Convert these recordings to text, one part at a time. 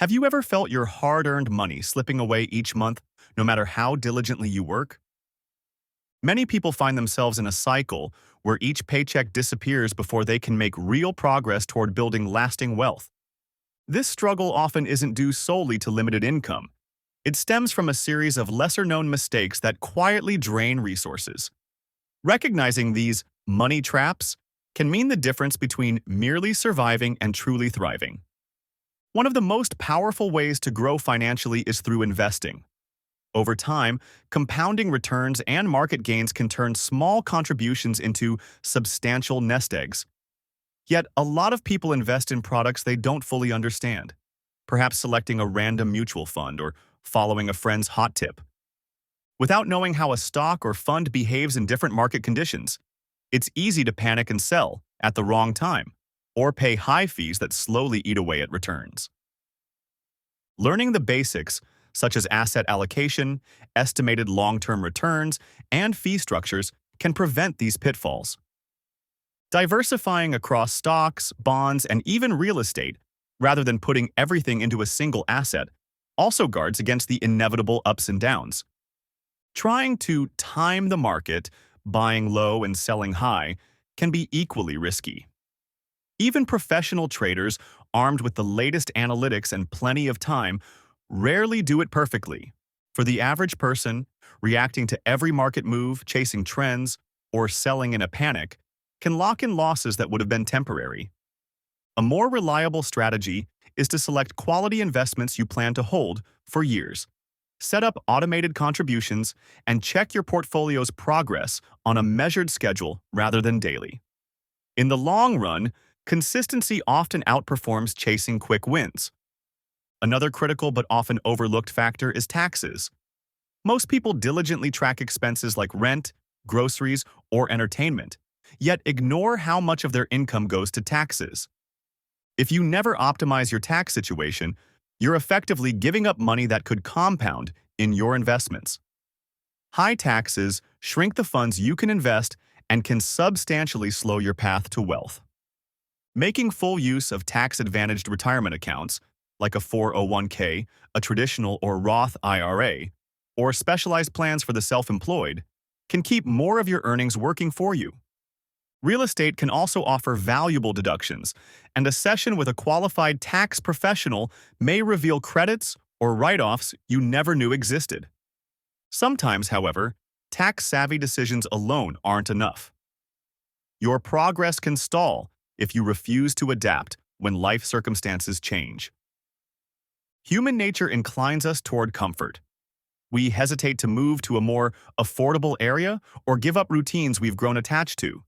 Have you ever felt your hard-earned money slipping away each month, no matter how diligently you work? Many people find themselves in a cycle where each paycheck disappears before they can make real progress toward building lasting wealth. This struggle often isn't due solely to limited income. It stems from a series of lesser-known mistakes that quietly drain resources. Recognizing these money traps can mean the difference between merely surviving and truly thriving. One of the most powerful ways to grow financially is through investing. Over time, compounding returns and market gains can turn small contributions into substantial nest eggs. Yet, a lot of people invest in products they don't fully understand, perhaps selecting a random mutual fund or following a friend's hot tip. Without knowing how a stock or fund behaves in different market conditions, it's easy to panic and sell at the wrong time, or pay high fees that slowly eat away at returns. Learning the basics, such as asset allocation, estimated long-term returns, and fee structures, can prevent these pitfalls. Diversifying across stocks, bonds, and even real estate, rather than putting everything into a single asset, also guards against the inevitable ups and downs. Trying to time the market, buying low and selling high, can be equally risky. Even professional traders, armed with the latest analytics and plenty of time, rarely do it perfectly. For the average person, reacting to every market move, chasing trends, or selling in a panic can lock in losses that would have been temporary. A more reliable strategy is to select quality investments you plan to hold for years. Set up automated contributions and check your portfolio's progress on a measured schedule rather than daily. In the long run, consistency often outperforms chasing quick wins. Another critical but often overlooked factor is taxes. Most people diligently track expenses like rent, groceries, or entertainment, yet ignore how much of their income goes to taxes. If you never optimize your tax situation, you're effectively giving up money that could compound in your investments. High taxes shrink the funds you can invest and can substantially slow your path to wealth. Making full use of tax-advantaged retirement accounts, like a 401k, a traditional or Roth IRA, or specialized plans for the self-employed, can keep more of your earnings working for you. Real estate can also offer valuable deductions, and a session with a qualified tax professional may reveal credits or write-offs you never knew existed. Sometimes, however, tax-savvy decisions alone aren't enough. Your progress can stall if you refuse to adapt when life circumstances change. Human nature inclines us toward comfort. We hesitate to move to a more affordable area or give up routines we've grown attached to.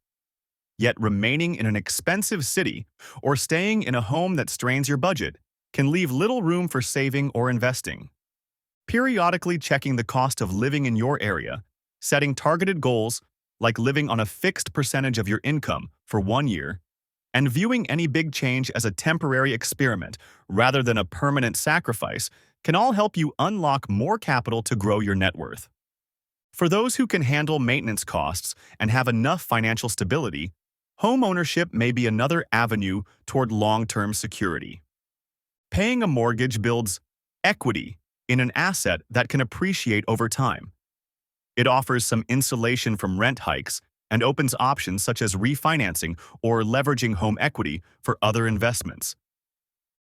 Yet remaining in an expensive city or staying in a home that strains your budget can leave little room for saving or investing. Periodically checking the cost of living in your area, setting targeted goals like living on a fixed percentage of your income for 1 year, and viewing any big change as a temporary experiment rather than a permanent sacrifice can all help you unlock more capital to grow your net worth. For those who can handle maintenance costs and have enough financial stability, home ownership may be another avenue toward long-term security. Paying a mortgage builds equity in an asset that can appreciate over time. It offers some insulation from rent hikes and opens options such as refinancing or leveraging home equity for other investments.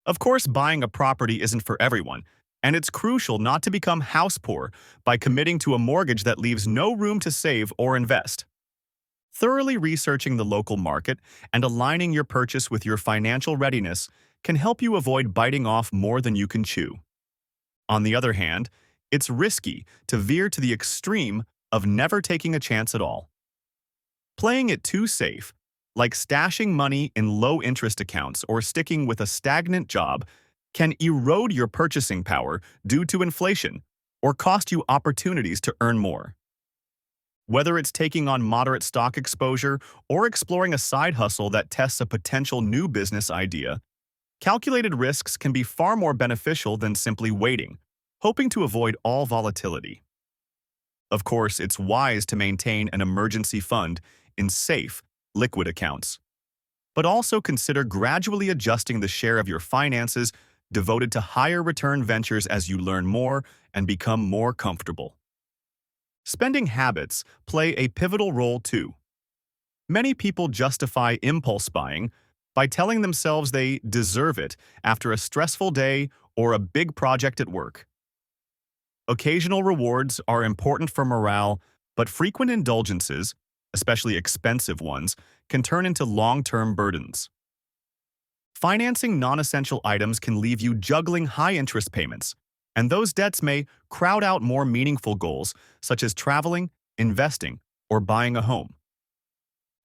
Of course, buying a property isn't for everyone, and it's crucial not to become house poor by committing to a mortgage that leaves no room to save or invest. Thoroughly researching the local market and aligning your purchase with your financial readiness can help you avoid biting off more than you can chew. On the other hand, it's risky to veer to the extreme of never taking a chance at all. Playing it too safe, like stashing money in low-interest accounts or sticking with a stagnant job, can erode your purchasing power due to inflation or cost you opportunities to earn more. Whether it's taking on moderate stock exposure or exploring a side hustle that tests a potential new business idea, calculated risks can be far more beneficial than simply waiting, hoping to avoid all volatility. Of course, it's wise to maintain an emergency fund in safe, liquid accounts. But also consider gradually adjusting the share of your finances devoted to higher return ventures as you learn more and become more comfortable. Spending habits play a pivotal role too. Many people justify impulse buying by telling themselves they deserve it after a stressful day or a big project at work. Occasional rewards are important for morale, but frequent indulgences, especially expensive ones, can turn into long-term burdens. Financing non-essential items can leave you juggling high-interest payments, and those debts may crowd out more meaningful goals, such as traveling, investing, or buying a home.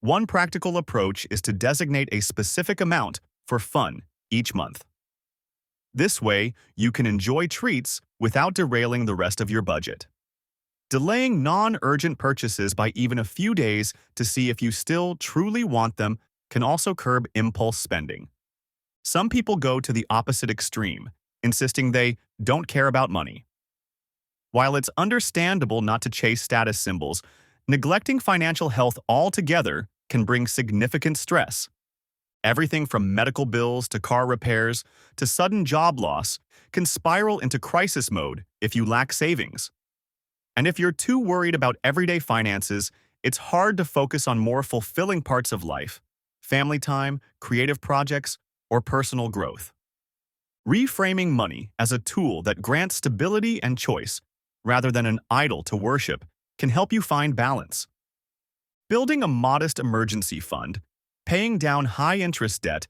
One practical approach is to designate a specific amount for fun each month. This way, you can enjoy treats without derailing the rest of your budget. Delaying non-urgent purchases by even a few days to see if you still truly want them can also curb impulse spending. Some people go to the opposite extreme, insisting they don't care about money. While it's understandable not to chase status symbols, neglecting financial health altogether can bring significant stress. Everything from medical bills to car repairs to sudden job loss can spiral into crisis mode if you lack savings. And if you're too worried about everyday finances, it's hard to focus on more fulfilling parts of life, family time, creative projects, or personal growth. Reframing money as a tool that grants stability and choice, rather than an idol to worship, can help you find balance. Building a modest emergency fund, paying down high-interest debt,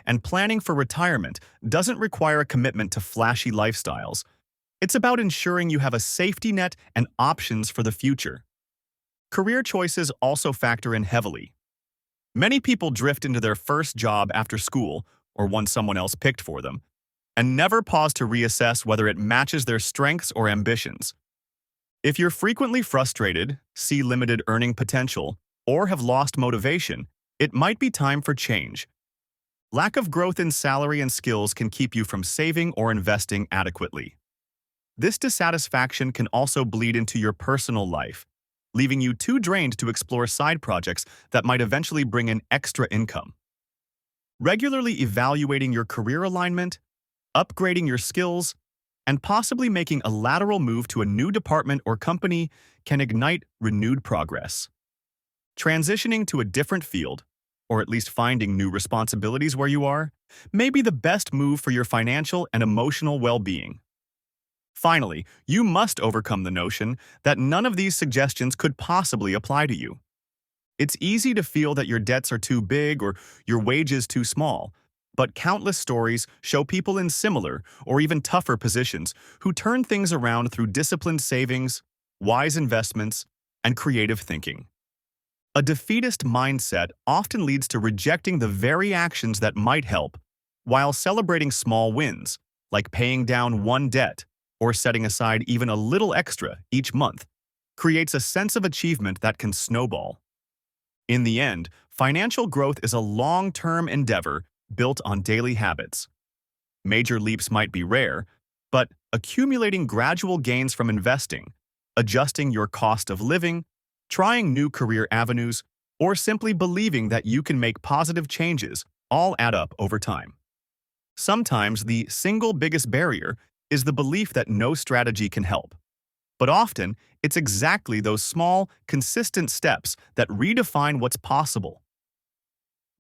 and planning for retirement doesn't require a commitment to flashy lifestyles. It's about ensuring you have a safety net and options for the future. Career choices also factor in heavily. Many people drift into their first job after school or one someone else picked for them, and never pause to reassess whether it matches their strengths or ambitions. If you're frequently frustrated, see limited earning potential, or have lost motivation, it might be time for change. Lack of growth in salary and skills can keep you from saving or investing adequately. This dissatisfaction can also bleed into your personal life, leaving you too drained to explore side projects that might eventually bring in extra income. Regularly evaluating your career alignment, upgrading your skills, and possibly making a lateral move to a new department or company can ignite renewed progress. Transitioning to a different field, or at least finding new responsibilities where you are, may be the best move for your financial and emotional well-being. Finally, you must overcome the notion that none of these suggestions could possibly apply to you. It's easy to feel that your debts are too big or your wages too small, but countless stories show people in similar or even tougher positions who turn things around through disciplined savings, wise investments, and creative thinking. A defeatist mindset often leads to rejecting the very actions that might help, while celebrating small wins, like paying down one debt or setting aside even a little extra each month, creates a sense of achievement that can snowball. In the end, financial growth is a long-term endeavor built on daily habits. Major leaps might be rare, but accumulating gradual gains from investing, adjusting your cost of living, trying new career avenues, or simply believing that you can make positive changes all add up over time. Sometimes the single biggest barrier is the belief that no strategy can help. But often, it's exactly those small, consistent steps that redefine what's possible.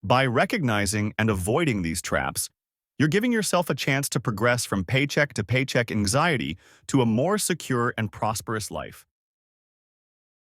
By recognizing and avoiding these traps, you're giving yourself a chance to progress from paycheck to paycheck anxiety to a more secure and prosperous life.